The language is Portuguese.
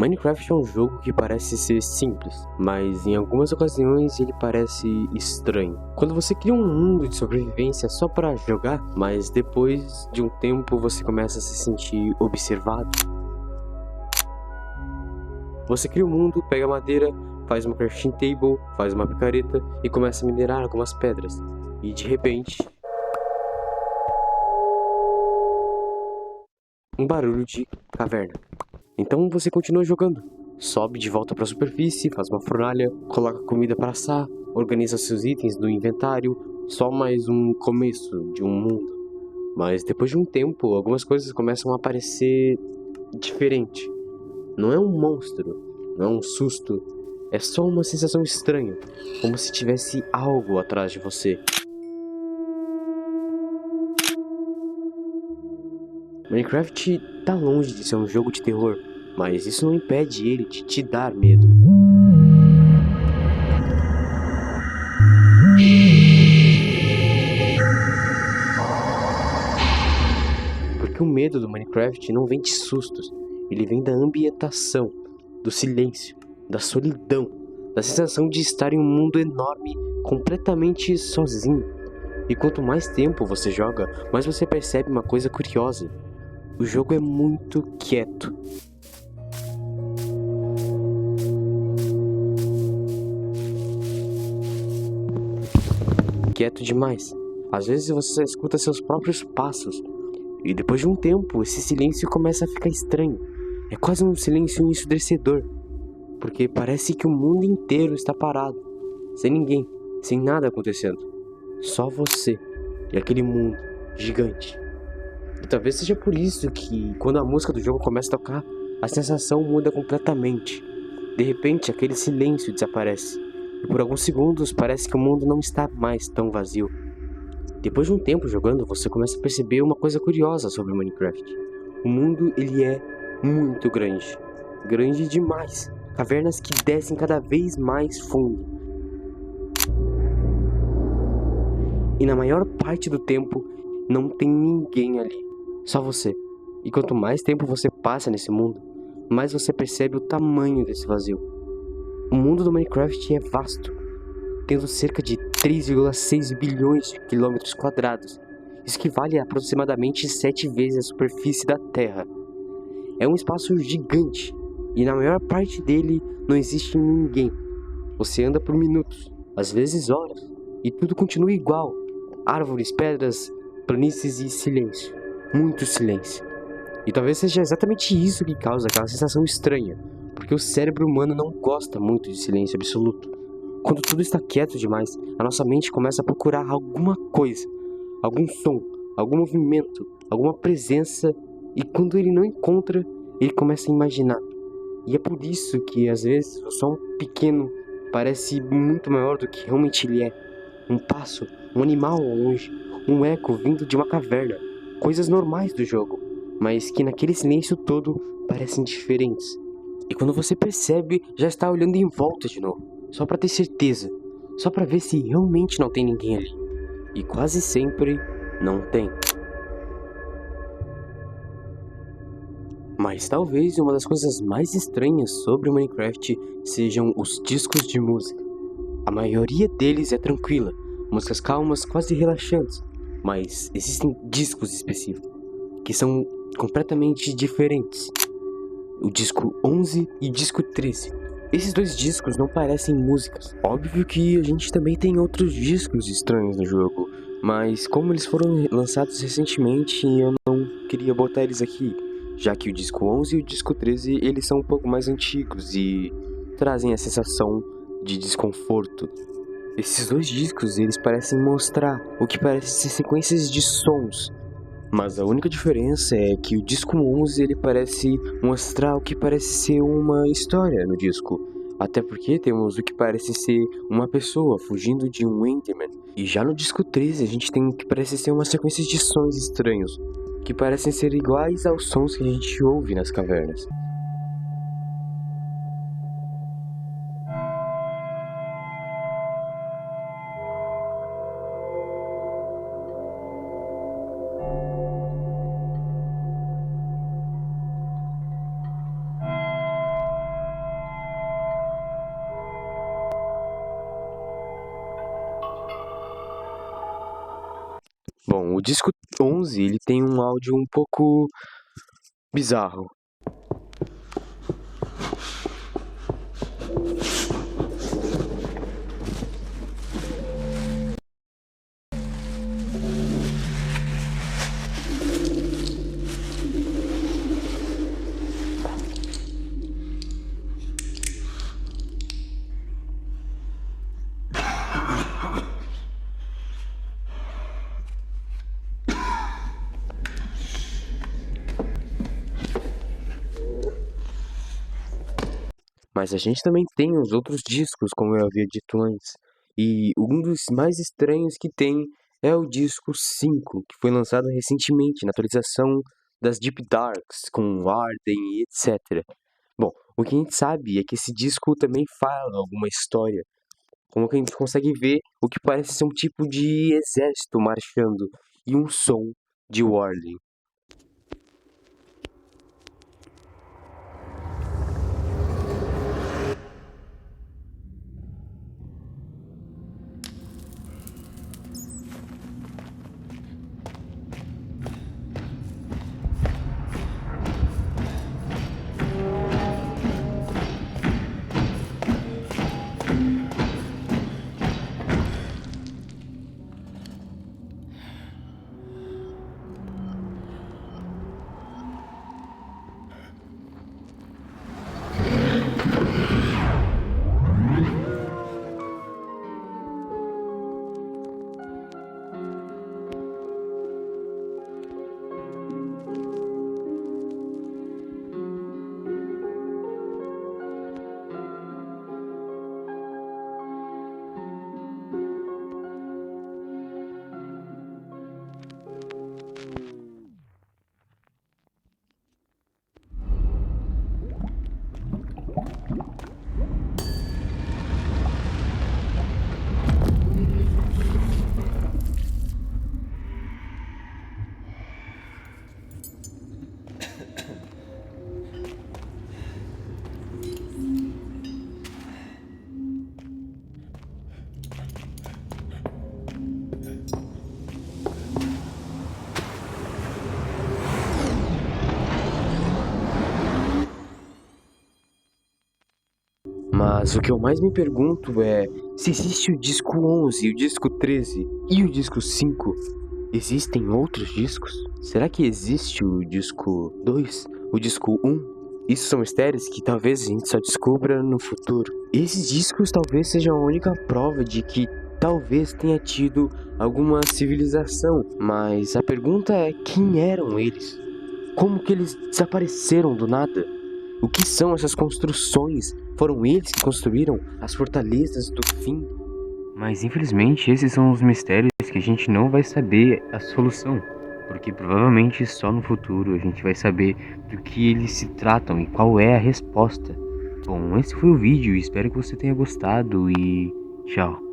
Minecraft é um jogo que parece ser simples, mas em algumas ocasiões ele parece estranho. Quando você cria um mundo de sobrevivência só para jogar, mas depois de um tempo você começa a se sentir observado. Você cria um mundo, pega madeira, faz uma crafting table, faz uma picareta e começa a minerar algumas pedras. E de repente, um barulho de caverna. Então você continua jogando. Sobe de volta para a superfície, faz uma fornalha, coloca comida para assar, organiza seus itens no inventário. Só mais um começo de um mundo. Mas depois de um tempo, algumas coisas começam a aparecer diferente. Não é um monstro, não é um susto. É só uma sensação estranha, como se tivesse algo atrás de você. Minecraft tá longe de ser um jogo de terror, mas isso não impede ele de te dar medo. Porque o medo do Minecraft não vem de sustos, ele vem da ambientação, do silêncio, da solidão, da sensação de estar em um mundo enorme, completamente sozinho. E quanto mais tempo você joga, mais você percebe uma coisa curiosa. O jogo é muito quieto. Quieto demais. Às vezes você só escuta seus próprios passos. E depois de um tempo, esse silêncio começa a ficar estranho. É quase um silêncio ensurdecedor. Porque parece que o mundo inteiro está parado. Sem ninguém, sem nada acontecendo. Só você e aquele mundo gigante. E talvez seja por isso que, quando a música do jogo começa a tocar, a sensação muda completamente. De repente, aquele silêncio desaparece. E por alguns segundos parece que o mundo não está mais tão vazio. Depois de um tempo jogando, você começa a perceber uma coisa curiosa sobre o Minecraft. O mundo, ele é muito grande. Grande demais. Cavernas que descem cada vez mais fundo. E na maior parte do tempo, não tem ninguém ali. Só você. E quanto mais tempo você passa nesse mundo, mais você percebe o tamanho desse vazio. O mundo do Minecraft é vasto, tendo cerca de 3,6 bilhões de quilômetros quadrados. Isso equivale a aproximadamente 7 vezes a superfície da Terra. É um espaço gigante, e na maior parte dele não existe ninguém. Você anda por minutos, às vezes horas, e tudo continua igual. Árvores, pedras, planícies e silêncio. Muito silêncio. E talvez seja exatamente isso que causa aquela sensação estranha, porque o cérebro humano não gosta muito de silêncio absoluto. Quando tudo está quieto demais, a nossa mente começa a procurar alguma coisa, algum som, algum movimento, alguma presença, e quando ele não encontra, ele começa a imaginar. E é por isso que às vezes o som pequeno parece muito maior do que realmente ele é. Um passo, um animal ao longe, um eco vindo de uma caverna, coisas normais do jogo, mas que naquele silêncio todo parecem diferentes. E quando você percebe, já está olhando em volta de novo, só para ter certeza, só para ver se realmente não tem ninguém ali. E quase sempre não tem. Mas talvez uma das coisas mais estranhas sobre o Minecraft sejam os discos de música. A maioria deles é tranquila, músicas calmas, quase relaxantes, mas existem discos específicos que são completamente diferentes. O disco 11 e o disco 13. Esses dois discos não parecem músicas. Óbvio que a gente também tem outros discos estranhos no jogo, mas como eles foram lançados recentemente, eu não queria botar eles aqui, já que o disco 11 e o disco 13 eles são um pouco mais antigos e trazem a sensação de desconforto. Esses dois discos eles parecem mostrar o que parece ser sequências de sons, mas a única diferença é que o disco 11 ele parece mostrar o que parece ser uma história no disco. Até porque temos o que parece ser uma pessoa fugindo de um Enderman. E já no disco 13 a gente tem o que parece ser uma sequência de sons estranhos, que parecem ser iguais aos sons que a gente ouve nas cavernas. Bom, o disco 11 ele tem um áudio um pouco bizarro. Mas a gente também tem os outros discos, como eu havia dito antes. E um dos mais estranhos que tem é o disco 5, que foi lançado recentemente na atualização das Deep Darks, com Arden e etc. Bom, o que a gente sabe é que esse disco também fala alguma história. Como que a gente consegue ver o que parece ser um tipo de exército marchando e um som de Warden. Mas o que eu mais me pergunto é se existe o disco 11, o disco 13 e o disco 5. Existem outros discos? Será que existe o disco 2, o disco 1? Isso são mistérios que talvez a gente só descubra no futuro. Esses discos talvez sejam a única prova de que talvez tenha tido alguma civilização, mas a pergunta é quem eram eles? Como que eles desapareceram do nada? O que são essas construções? Foram eles que construíram as fortalezas do fim? Mas infelizmente esses são os mistérios que a gente não vai saber a solução, porque provavelmente só no futuro a gente vai saber do que eles se tratam e qual é a resposta. Bom, esse foi o vídeo, espero que você tenha gostado e tchau.